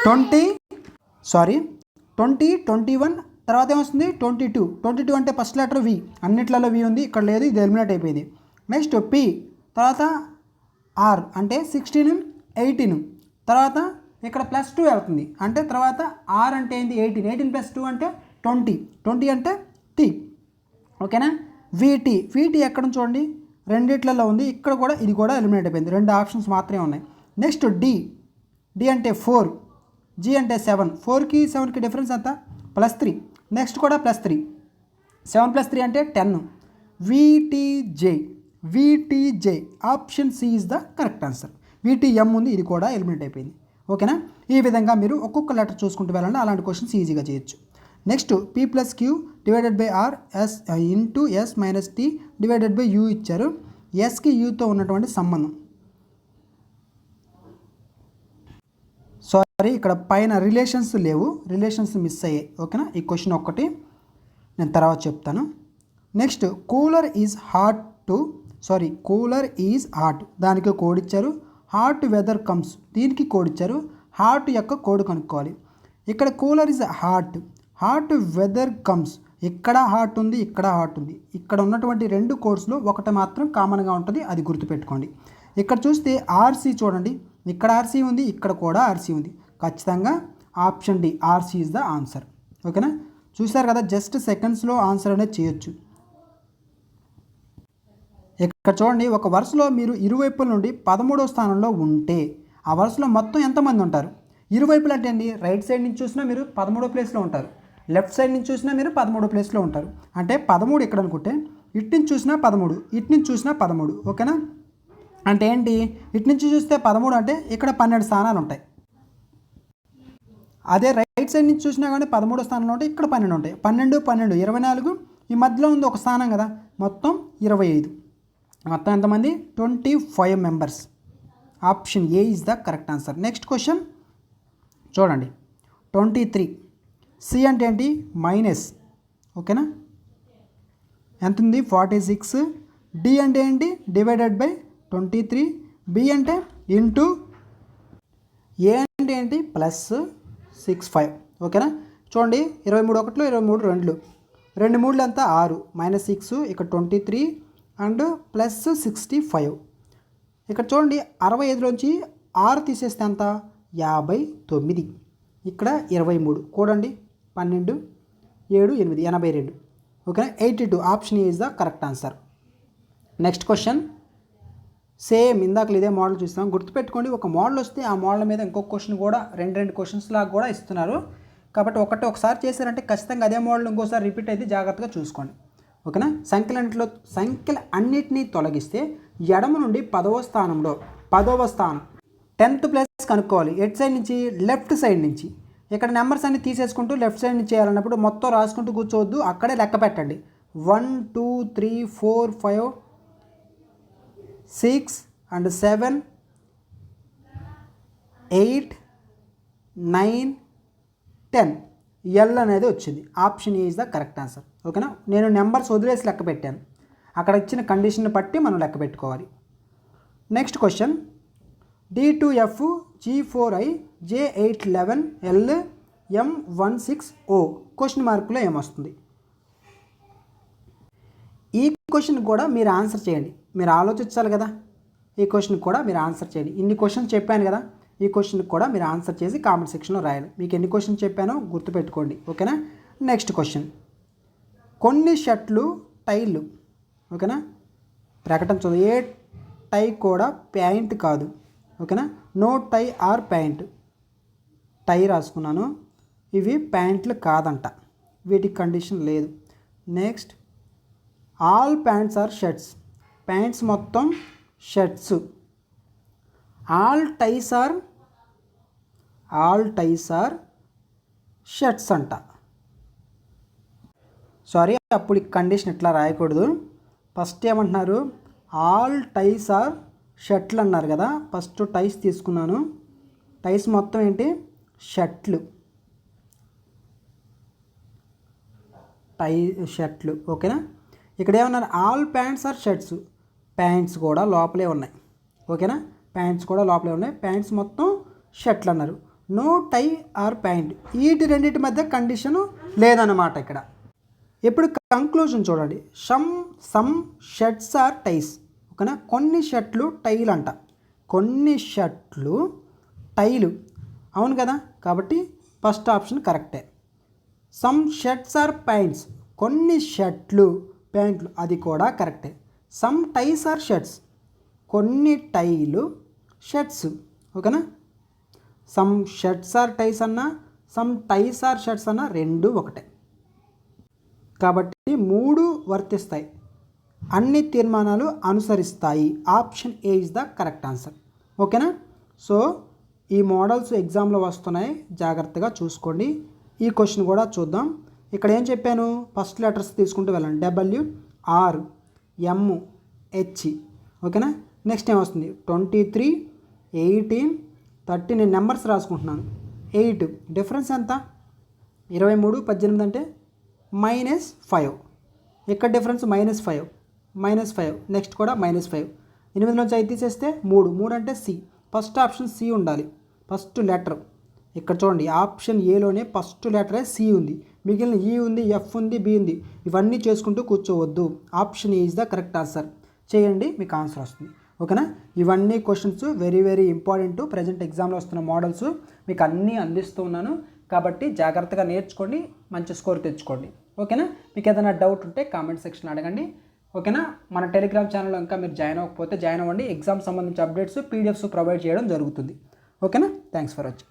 21, తర్వాత ఏమొస్తుంది 22 అంటే ఫస్ట్ లెటర్ V, అన్నిట్లలో V ఉంది, ఇక్కడ లేదు, ఇది ఎలిమినేట్ అయిపోయింది. నెక్స్ట్ P తర్వాత R అంటే 16 18, తర్వాత ఇక్కడ +2 వెళ్తుంది, అంటే తర్వాత R అంటే ఏంది 18 +2 అంటే 20 అంటే T. ఓకేనా. VT ఎక్కడ చూడండి రెండిట్లలో ఉంది, ఇక్కడ కూడా ఇది కూడా ఎలిమినేట్ అయిపోయింది, 2 ఆప్షన్స్ మాత్రమే ఉన్నాయి. నెక్స్ట్ D అంటే 4, G అంటే 7, 4కి 7కి డిఫరెన్స్ ఎంత +3, నెక్స్ట్ కూడా +3, 7 + 3 అంటే 10. VTJ option C is the correct answer. VTM ఉంది, ఇది కూడా ఎలిమినేట్ అయిపోయింది. ఓకేనా. ఈ విధంగా మీరు ఒక్కొక్క లెటర్ చూసుకుంటూ వెళ్ళండి, అలాంటి క్వశ్చన్స్ ఈజీగా చేయొచ్చు. Next P+Q / R S × S - T / U ఇచ్చారు. Sకి Uతో ఉన్నటువంటి సంబంధం, సారీ ఇక్కడ పైన రిలేషన్స్ లేవు, రిలేషన్స్ మిస్ అయ్యాయి. ఓకేనా, ఈ క్వశ్చన్ ఒక్కటి నేను తర్వాత చెప్తాను. నెక్స్ట్ కూలర్ ఈజ్ హాట్, దానికి కోడ్ ఇచ్చారు. హాట్ వెదర్ కమ్స్, దీనికి కోడ్ ఇచ్చారు. హాట్ యొక్క కోడ్ కనుక్కోవాలి. ఇక్కడ cooler is hot weather comes, ఇక్కడ హాట్ ఉంది, ఇక్కడ హాట్ ఉంది. ఇక్కడ ఉన్నటువంటి 2 కోడ్స్లో ఒకటి మాత్రం కామన్గా ఉంటుంది, అది గుర్తుపెట్టుకోండి. ఇక్కడ చూస్తే RC చూడండి, ఇక్కడ RC ఉంది, ఇక్కడ కూడా RC ఉంది. ఖచ్చితంగా option D RC is the answer. ఓకేనా. చూసారు కదా, జస్ట్ సెకండ్స్లో ఆన్సర్ అనేది చేయొచ్చు. ఇక్కడ చూడండి, ఒక వరుసలో మీరు ఇరువైపుల నుండి 13వ స్థానంలో ఉంటే ఆ వరుసలో మొత్తం ఎంతమంది ఉంటారు? ఇరువైపులు అంటే అండి, రైట్ సైడ్ నుంచి చూసినా మీరు 13వ ప్లేస్లో ఉంటారు, లెఫ్ట్ సైడ్ నుంచి చూసినా మీరు 13వ ప్లేస్లో ఉంటారు. అంటే 13 ఇక్కడ అనుకుంటే ఇటు నుంచి చూసినా 13, ఇటు నుంచి చూసినా 13. ఓకేనా. అంటే ఏంటి, ఇటు నుంచి చూస్తే 13 అంటే ఇక్కడ 12 స్థానాలు ఉంటాయి. అదే రైట్ సైడ్ నుంచి చూసినా కానీ 13వ స్థానంలో ఉంటాయి, ఇక్కడ 12 ఉంటాయి. 12, 12, 24, ఈ మధ్యలో ఉంది ఒక స్థానం కదా, మొత్తం 25. మొత్తం ఎంతమంది? 25 members. Option A is the correct answer. Next question చూడండి. 23. సి అంటే ఏంటి? మైనస్. ఓకేనా, ఎంత ఉంది? 46. డి అంటే ఏంటి? Divided by 23. బి అంటే ఇంటూ. ఏ అంటే ఏంటి? ప్లస్ 65. ఓకేనా, చూడండి. 23 ఒకట్లు, 23 రెండులు, 2 3 అంతా 6, -6, ఇక్కడ 23 అండ్ ప్లస్ 65. ఇక్కడ చూడండి, 65లోంచి 6 తీసేస్తే ఎంత? 59. ఇక్కడ 23 కూడండి, 12, 7, 8, 82. ఓకేనా, 82. Option is the correct answer. Next question same ఇందాక ఇదే మోడల్ చూస్తాం. గుర్తుపెట్టుకోండి, ఒక మోడల్ వస్తే ఆ మోడల్ మీద ఇంకొక క్వశ్చన్ కూడా రెండు క్వశ్చన్స్ లాగా కూడా ఇస్తున్నారు. కాబట్టి ఒకసారి చేశారంటే ఖచ్చితంగా అదే మోడల్ ఇంకోసారి రిపీట్ అయితే జాగ్రత్తగా చూసుకోండి. ఓకేనా, సంఖ్యల అన్నిటినీ తొలగిస్తే ఎడమ నుండి 10వ స్థానంలో 10వ స్థానం 10th ప్లేస్ కనుక్కోవాలి. ఎట్ సైడ్ నుంచి? లెఫ్ట్ సైడ్ నుంచి. ఇక్కడ నెంబర్స్ అన్ని తీసేసుకుంటూ లెఫ్ట్ సైడ్ నుంచి చేయాలన్నప్పుడు మొత్తం రాసుకుంటూ కూర్చోవద్దు, అక్కడే లెక్క పెట్టండి. 1 2 3 4 5 6 and 7 8 9 10. ఎల్ అనేది వచ్చింది. Option is the correct answer. ఓకేనా, నేను నెంబర్స్ వదిలేసి లెక్క పెట్టాను, అక్కడ ఇచ్చిన కండిషన్ బట్టి మనం లెక్క పెట్టుకోవాలి. Next question D2F G4I J811 L M16O question మార్కులో ఏమొస్తుంది? ఈ క్వశ్చన్ కూడా మీరు ఆన్సర్ చేయండి, మీరు ఆలోచించాలి కదా. ఈ క్వశ్చన్ కూడా మీరు ఆన్సర్ చేయండి. ఇన్ని క్వశ్చన్ చెప్పాను కదా, ఈ క్వశ్చన్ కూడా మీరు ఆన్సర్ చేసి కామెంట్ సెక్షన్లో రాయాలి. మీకు ఎన్ని క్వశ్చన్ చెప్పానో గుర్తుపెట్టుకోండి. ఓకేనా, నెక్స్ట్ క్వశ్చన్. కొన్ని షర్ట్లు టైలు. ఓకేనా, ప్రకటన చదువు. ఏ టై కూడా ప్యాంట్ కాదు. ఓకేనా, no tie or pant. Tie రాసుకున్నాను, ఇవి ప్యాంట్లు కాదంట, వీటికి కండిషన్ లేదు. Next, all pants are shirts. Pants మొత్తం shirts. All ties are shirts అంట. సారీ, అప్పుడు ఈ కండిషన్ ఇట్లా రాయకూడదు. ఫస్ట్ ఏమంటున్నారు? ఆల్ టైస్ ఆర్ షర్ట్లు అన్నారు కదా, ఫస్ట్ టైస్ తీసుకున్నాను. టైస్ మొత్తం ఏంటి? షర్ట్లు. షర్ట్లు. ఓకేనా, ఇక్కడ ఏమన్నారు? All pants are shirts. Pants కూడా లోపలే ఉన్నాయి. ఓకేనా, ప్యాంట్స్ కూడా లోపలే ఉన్నాయి. ప్యాంట్స్ మొత్తం షర్ట్లు అన్నారు. నో టై ఆర్ ప్యాంట్, వీటి రెండింటి మధ్య కండిషను లేదన్నమాట ఇక్కడ. ఇప్పుడు కంక్లూజన్ చూడండి. Some shirts are టైస్. ఓకేనా, కొన్ని షర్ట్లు టైలు అంట, కొన్ని షర్ట్లు టైలు. అవును కదా, కాబట్టి ఫస్ట్ ఆప్షన్ కరెక్టే. సమ్ షర్ట్స్ ఆర్ ప్యాంట్స్, కొన్ని షర్ట్లు ప్యాంట్లు, అది కూడా కరెక్టే. సమ్ టైస్ ఆర్ షర్ట్స్, కొన్ని టైలు షర్ట్స్. ఓకేనా, సమ్ షర్ట్స్ ఆర్ టైస్ అన్నా సమ్ టైస్ ఆర్ షర్ట్స్ అన్నా రెండు ఒకటే. కాబట్టి 3 వర్తిస్తాయి, అన్ని తీర్మానాలు అనుసరిస్తాయి. Option A is the correct answer. ఓకేనా, సో ఈ మోడల్స్ ఎగ్జామ్లో వస్తున్నాయి, జాగ్రత్తగా చూసుకోండి. ఈ క్వశ్చన్ కూడా చూద్దాం. ఇక్కడ ఏం చెప్పాను? ఫస్ట్ లెటర్స్ తీసుకుంటూ వెళ్ళండి. WRMH. ఓకేనా, నెక్స్ట్ ఏమొస్తుంది? 23 18 30. నేను నెంబర్స్ రాసుకుంటున్నాను. 8 డిఫరెన్స్ ఎంత? 23 18 అంటే -5. ఇక్కడ డిఫరెన్స్ -5. నెక్స్ట్ కూడా -5. 8 నుంచి 5 తీసేస్తే 3 అంటే సి. ఫస్ట్ ఆప్షన్ సి ఉండాలి, ఫస్ట్ లెటర్. ఇక్కడ చూడండి, ఆప్షన్ ఏలోనే ఫస్ట్ లెటరే సి ఉంది, మిగిలిన ఈ ఉంది, ఎఫ్ ఉంది, బి ఉంది. ఇవన్నీ చేసుకుంటూ కూర్చోవద్దు. Option A is the correct answer. చేయండి, మీకు ఆన్సర్ వస్తుంది. ఓకేనా, ఇవన్నీ questions very very important. Present ఎగ్జామ్లో వస్తున్న మోడల్స్ మీకు అన్నీ అందిస్తూ ఉన్నాను. కాబట్టి జాగ్రత్తగా నేర్చుకోండి, మంచి స్కోర్ తెచ్చుకోండి. ఓకేనా, మీకు ఏదైనా డౌట్ ఉంటే కామెంట్ సెక్షన్ అడగండి. ఓకేనా, మన టెలిగ్రామ్ ఛానల్లో ఇంకా మీరు జాయిన్ అవ్వకపోతే జాయిన్ అవ్వండి. ఎగ్జామ్ సంబంధించి అప్డేట్స్, పీడిఎఫ్స్ ప్రొవైడ్ చేయడం జరుగుతుంది. ఓకేనా, థ్యాంక్స్ ఫర్ వాచింగ్.